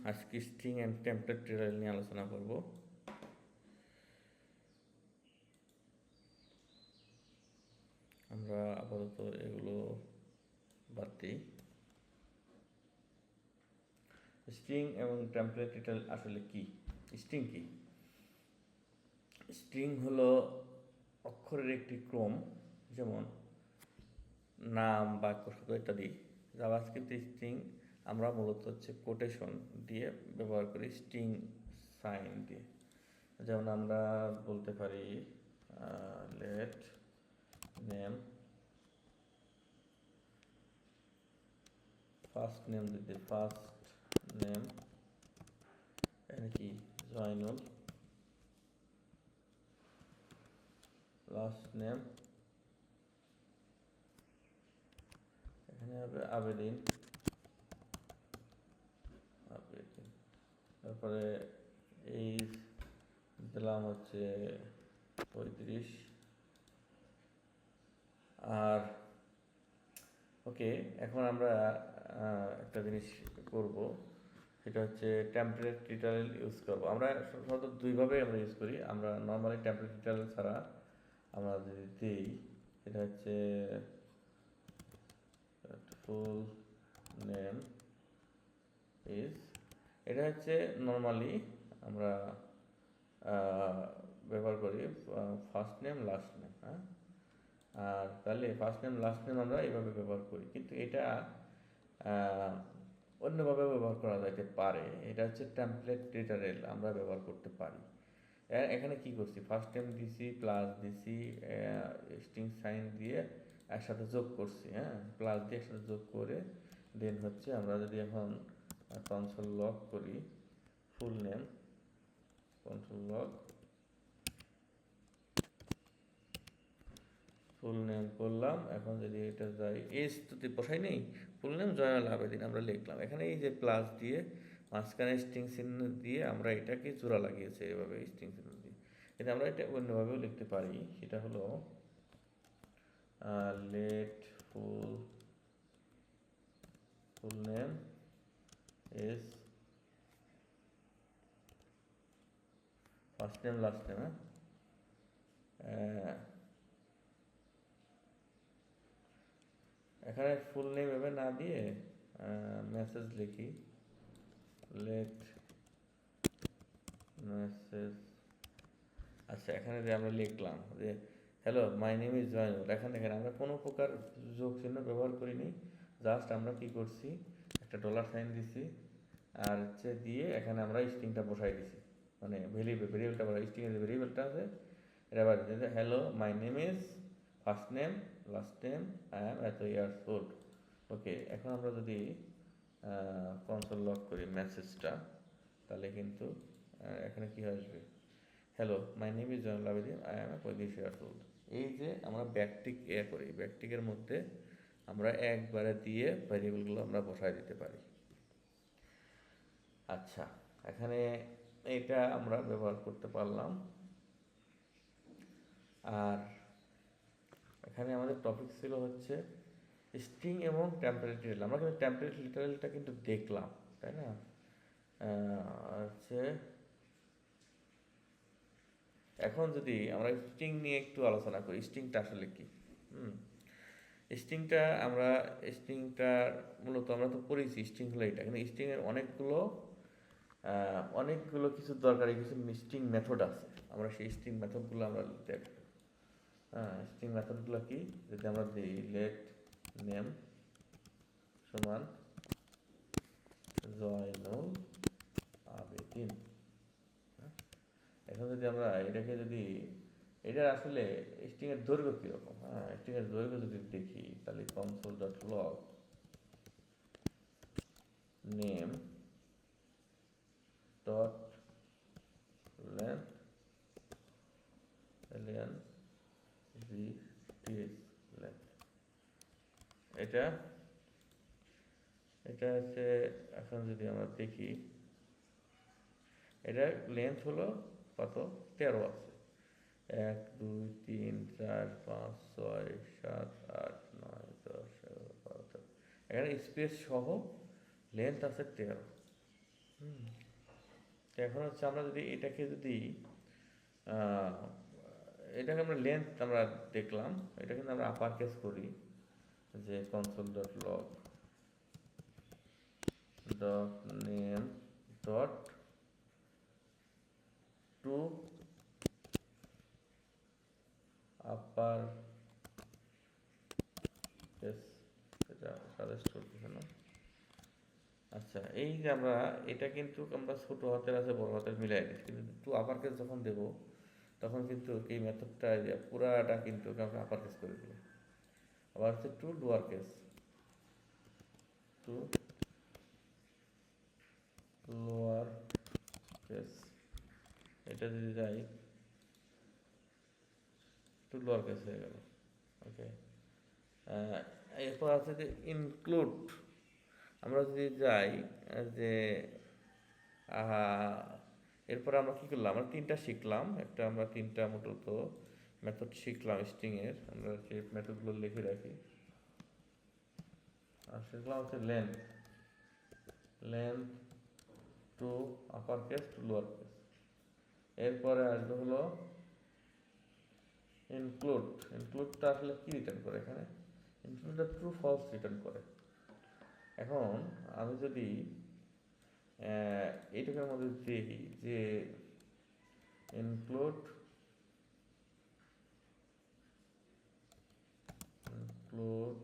আজকে string and template tutorial নিয়ে আলোচনা করব। আমরা আপাতত এগুলো বাদ দিই। স্ট্রিং এবং টেমপ্লেট টিউটোরিয়াল আসলে কি? স্ট্রিং কি? স্ট্রিং হলো অক্ষরের একটি ক্রম, যেমন নাম, বাক্য, শব্দ ইত্যাদি। জাভাস্ক্রিপ্ট স্ট্রিং আমরা মূলত কোটেশন দিয়ে ব্যবহার করি, স্ট্রিং সাইন দিয়ে। যেমন আমরা বলতে পারি লেট নেম, ফার্স্ট নেম দিতে ফার্স্ট নেম, এখানে কি জয়নুল, লাস্ট নেম এখানে হবে আবেদিন, তারপরে এই দিলাম 35। আর ওকে, এখন আমরা একটা জিনিস করব, সেটা হচ্ছে টেমপ্লেট টিউটোরিয়াল ইউজ করব। আমরা সাধারণত দুইভাবে আমরা ইউজ করি। আমরা নর্মালি টেমপ্লেট টিউটোরিয়াল ছাড়া আমরা যদি দিই, সেটা হচ্ছে ফুল নেম ইজ, এটা হচ্ছে নর্মালি আমরা ব্যবহার করি ফার্স্ট নেম লাস্ট নেম। হ্যাঁ, আর তাহলে ফার্স্ট নেম লাস্ট নেম আমরা এইভাবে ব্যবহার করি, কিন্তু এটা অন্যভাবে ব্যবহার করা যেতে পারে। এটা হচ্ছে টেমপ্লেট টিউটোরিয়াল আমরা ব্যবহার করতে পারি। এখানে কি করছি, ফার্স্ট নেম দিছি, প্লাস দিছি, স্ট্রিং সাইন দিয়ে একসাথে যোগ করছি। হ্যাঁ, প্লাস দিয়ে একসাথে যোগ করে দেন আমরা যদি এখন কনসোল লগ করি, full name control log, full name করলাম। এখন যদি এটা যাই, এস তো বসাই নেই, ফুল নেম জয়নাল আবেদিন আমরা লিখলাম। এখানে এই যে প্লাস দিয়ে মাঝখানে স্ট্রিং চিহ্ন দিয়ে আমরা এটাকে জোড়া লাগিয়েছি এভাবে স্ট্রিং চিহ্ন দিয়ে। কিন্তু আমরা এটা অন্যভাবেও লিখতে পারি, সেটা হলো let full name is first name last name. এখানে ফুল নেম এভাবে না দিয়ে মেসেজ লিখি, লেট মেসেজ। আচ্ছা, এখানে যে আমরা লিখলাম যে hello my name is Zainul, এখানে দেখেন আমরা কোনো প্রকার যোগ চিহ্ন ব্যবহার করিনি। জাস্ট আমরা কি করছি, একটা ডলার সাইন দিছি, আর দিয়ে এখানে আমরা স্ট্রিংটা বসাই দিছি, মানে ভেরিয়েবলটা স্ট্রিংয়ের যে ভেরিয়েবলটা আছে এটা আবার hello my name is first name last name, I am এত ইয়ার্স ওল্ড। ওকে, এখন আমরা যদি কনসোল লক করি মেসেজটা, তাহলে কিন্তু এখানে কি আসবে, hello my name is Zainul Abedin, I am 35 years old. এই যে আমরা ব্যাকটিক করি, ব্যাকটিকের মধ্যে আমরা একবারে দিয়ে ভ্যারিয়েবলগুলো আমরা বসায় দিতে পারি। আচ্ছা, এখানে এটা আমরা ব্যবহার করতে পারলাম। আর এখানে আমাদের টপিক ছিল স্ট্রিং এবং টেমপ্লেট লিটারেল। আমরা কিন্তু টেমপ্লেট লিটারেলটা কিন্তু দেখলাম, তাই না? এখন যদি আমরা স্ট্রিং নিয়ে একটু আলোচনা করি, স্ট্রিংটা আসলে কি? স্ট্রিংটা মূলত আমরা তো পড়েছি স্ট্রিং হলো এটা, কিন্তু স্ট্রিংয়ের অনেকগুলো কিছু দরকারি কিছু স্ট্রিং মেথড আছে। আমরা সেই স্ট্রিং মেথডগুলো আমরা দেখব। স্ট্রিং মেথডগুলো কি, যদি আমরা দিই লেট নেম সমান জয়নুল আবেদিন, এখন যদি আমরা এটার আসলে স্ট্রিংয়ের দৈর্ঘ্য কীরকম, স্ট্রিংয়ের দৈর্ঘ্য যদি দেখি, তাহলে console dot log name dot length alien length, এটা হচ্ছে, এখন যদি আমরা দেখি, এটা লেন্থ হলো কত, 13 আছে। 1 2 3 4 5 6 7 8 9 10 11 12 13, এখানে স্পেস সহ লেন্থ আছে 13। হুম। তো এখন হচ্ছে আমরা যদি এটাকে যদি আহ, এটাকে আমরা লেন্থ আমরা দেখলাম, এটা কিন্তু আমরা আপার কেস করি, যে console dot log dot name dot to upper case, এটা সাজেস্ট করতেছে না। আচ্ছা, এই যে আমরা এটা কিন্তু আমরা ছোট হাতের আছে বড় হাতের মিলাই দিচ্ছি, কিন্তু টু আপার কেস যখন দেব তখন কিন্তু এই মেথডটা পুরাটা কিন্তু আমরা আপার কেস করে দেবো। আবার হচ্ছে to lower case, to lower case, এটা যদি যাই টু লোয়ার কেস হয়ে গেল। ওকে, এরপর আছে যে ইনক্লুড, আমরা যদি যাই যে এরপর আমরা কী করলাম, আমরা তিনটা শিখলাম, একটা আমরা তিনটা মূলত মেথড শিখলাম স্ট্রিংয়ের, আমরা সেই মেথডগুলো লিখে রাখি। আর শিখলাম হচ্ছে length, length to upper case to lower case. এরপরে আসবে হলো ইনক্লুড, ইনক্লুডটা আসলে কি রিটার্ন করে এখানে, ইনক্লুডটা ট্রু ফলস রিটার্ন করে। এখন আমি যদি এইটার মধ্যে দেখি যে ইনক্লুড ইনক্লুড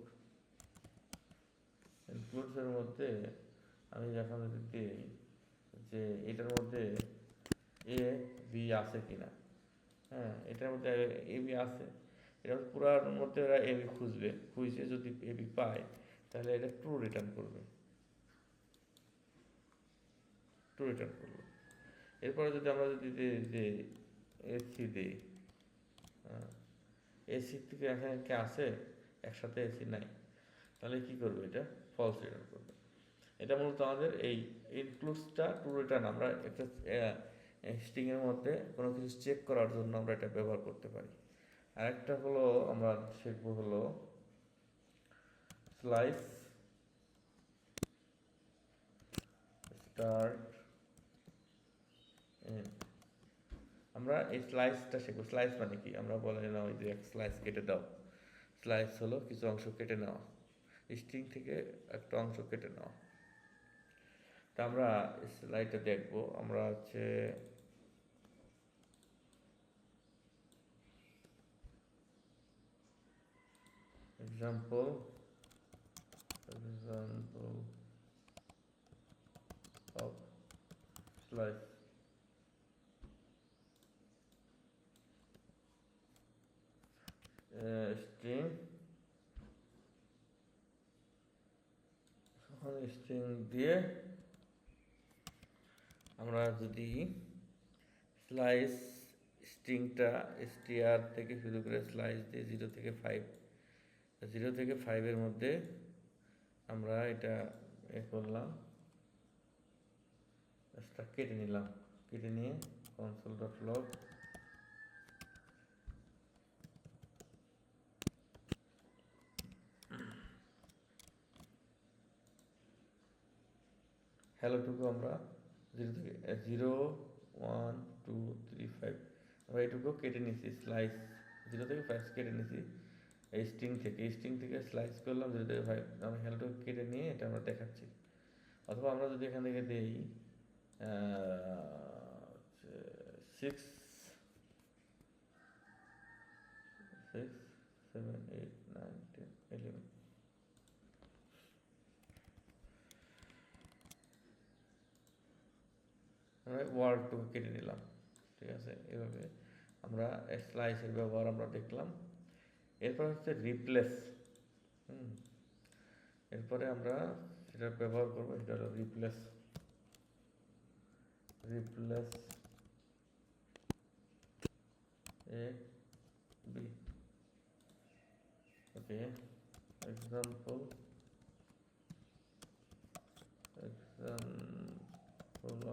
ইনক্লুডসের মধ্যে আমি যখন যদি দিই যে এটার মধ্যে এ বি আছে কিনা, হ্যাঁ এটার মধ্যে এ বি আছে, এটা পুরার মধ্যে ওরা এ বি খুঁজবে, খুঁজে যদি এ বি পায় তাহলে এটা ট্রু রিটার্ন করবে, ট্রু রিটার্ন করবে। এরপরে যদি আমরা যদি দিই যে এসি দিই, এসি থেকে এখানে কি আছে, একসাথে এসি নাই, তাহলে কি করবে, এটা ফলস রিটার্ন করবে। এটা মূলত আমাদের এই ইনক্লুডসটা টু রিটার্ন, আমরা একটা স্ট্রিংয়ের মধ্যে কোনো কিছু চেক করার জন্য আমরা এটা ব্যবহার করতে পারি। আরেকটা হলো আমরা শিখবো হলো স্লাইস স্টার্ট, আমরা এই স্লাইসটা শিখবো। স্লাইস মানে কি, আমরা বলে না ওই যে এক স্লাইস কেটে দাও, স্লাইস হলো কিছু অংশ কেটে নেওয়া, স্ট্রিং থেকে একটা অংশ কেটে নেওয়া। তা আমরা স্লাইডে দেখবো, আমরা হচ্ছে example of slice, string, string দিয়ে আমরা যদি স্লাইস স্ট্রিংটা str থেকে শুরু করে স্লাইস দিয়ে 0 থেকে 5, 0 থেকে 5-এর মধ্যে আমরা এটা করলাম, কেটে নিলাম, কেটে নিয়ে কনসোল ডট লগ হ্যালোটুকু আমরা 0 থেকে 0 1 2 3 5 আমরা এইটুকু কেটে নিছি, স্লাইস 0 থেকে 5 কেটে নিছি এই স্ট্রিং থেকে, এই স্ট্রিং থেকে স্লাইস করলাম 0 থেকে 5, আমরা হ্যালোটুকু কেটে নিয়ে এটা আমরা দেখাচ্ছি। অথবা আমরা যদি এখান থেকে দিই 6 7 8 9 10 11, আমরা ওয়ার্ডটুকু কেটে নিলাম, ঠিক আছে। এভাবে আমরা স্লাইসের ব্যবহার আমরা দেখলাম। এরপর হচ্ছে রিপ্লেস, এরপরে আমরা সেটা ব্যবহার করবো, সেটা হলো replace, replace A B. Okay, example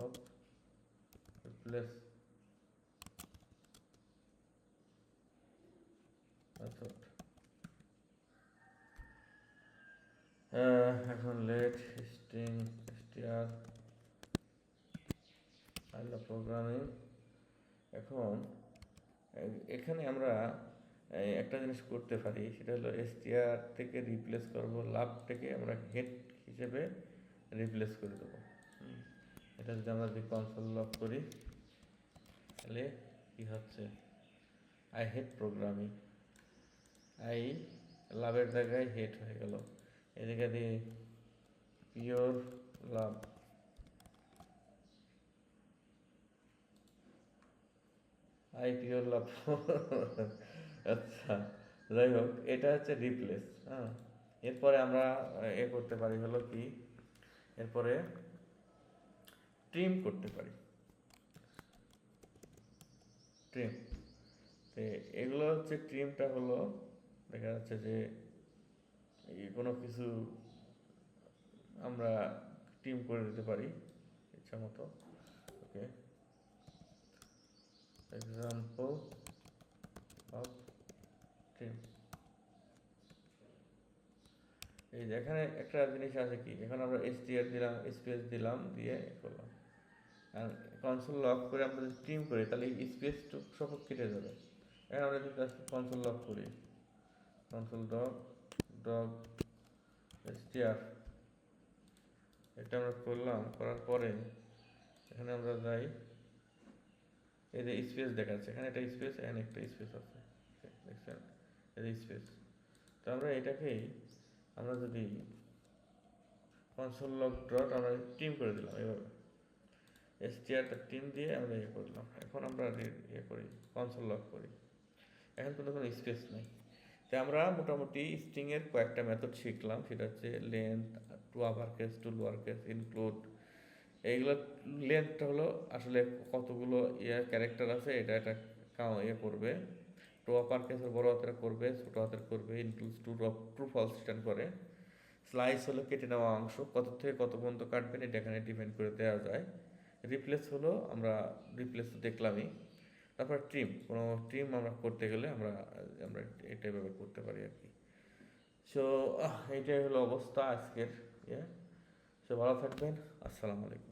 of replace method. এখন লেট স্ট্রিং str আমরা প্রোগ্রামিং এখন এখানে আমরা একটা জিনিস করতে পারি, সেটা হলো এসটিআর থেকে রিপ্লেস করব, লাভটাকে আমরা হেড হিসেবে রিপ্লেস করে দেবো। এটা যদি আমরা যদি কনসোল লক করি তাহলে কি হচ্ছে, আই হেড প্রোগ্রামিং, আই লাভের জায়গায় হেড হয়ে গেল, এদিকে দিয়ে পিওর লাভ, আই পিওর লাভ। আচ্ছা, যাই হোক, এটা হচ্ছে রিপ্লেস। হ্যাঁ, এরপরে আমরা করতে পারি হলো কি, এরপরে ট্রিম করতে পারি, ট্রিম। তো এগুলো হচ্ছে ট্রিমটা হলো, দেখা যাচ্ছে যে কোনো কিছু আমরা ট্রিম করে দিতে পারি ইচ্ছা মতো। ওকে, এক্সাম্পল অফ ট্রিম। এই যে এখানে একটা জিনিস আছে কি, এখানে আমরা এসটিআর দিলাম, স্পেস দিলাম, দিয়ে করলাম, আর কনসোল লক করে আমরা যদি ট্রিম করি তাহলে এই স্পেসটুক সব কেটে যাবে। এখন আমরা যদি কনসোল লক করি, কনসোল ডক ডক এসটিআর, এটা আমরা করলাম, করার পরে এখানে আমরা যাই, এই যে স্পেস দেখাচ্ছে, এখানে একটা স্পেস, এখানে একটা স্পেস আছে, দেখছেন, এই যে স্পেস। তো আমরা এটাকেই আমরা যদি কনসোল লক ডট আমরা টিম করে দিলাম এভাবে, এসটিআরটা টিম দিয়ে আমরা ইয়ে করলাম। এখন আমরা ইয়ে করি, কনসোল লক করি, এখন কোনো স্পেস নেই। তো আমরা মোটামুটি স্ট্রিংয়ের কয়েকটা মেথড শিখলাম, সেটা হচ্ছে length, to upper case, to lower case, include. এইগুলো লেন্থটা হলো আসলে কতগুলো ক্যারেক্টার আছে এটা এটা ইয়ে করবে, টু আপার কেসের বড় হাতের করবে, ছোট হাতের করবে, ইনক্লুড ট্রু ফলস রিটার্ন করে। স্লাইস হলো কেটে নেওয়া অংশ, কত থেকে কত পর্যন্ত কাটবেন এটা এখানে ডিপেন্ড করে দেওয়া যায়। রিপ্লেস হলো, আমরা রিপ্লেস তো দেখলামই। তারপর ট্রিম, কোনো ট্রিম আমরা করতে গেলে আমরা আমরা এটাই ব্যবহার করতে পারি আর কি। সো এইটাই হলো অবস্থা আজকের। ইয়ে, সো ভালো থাকবেন, আসসালামু আলাইকুম।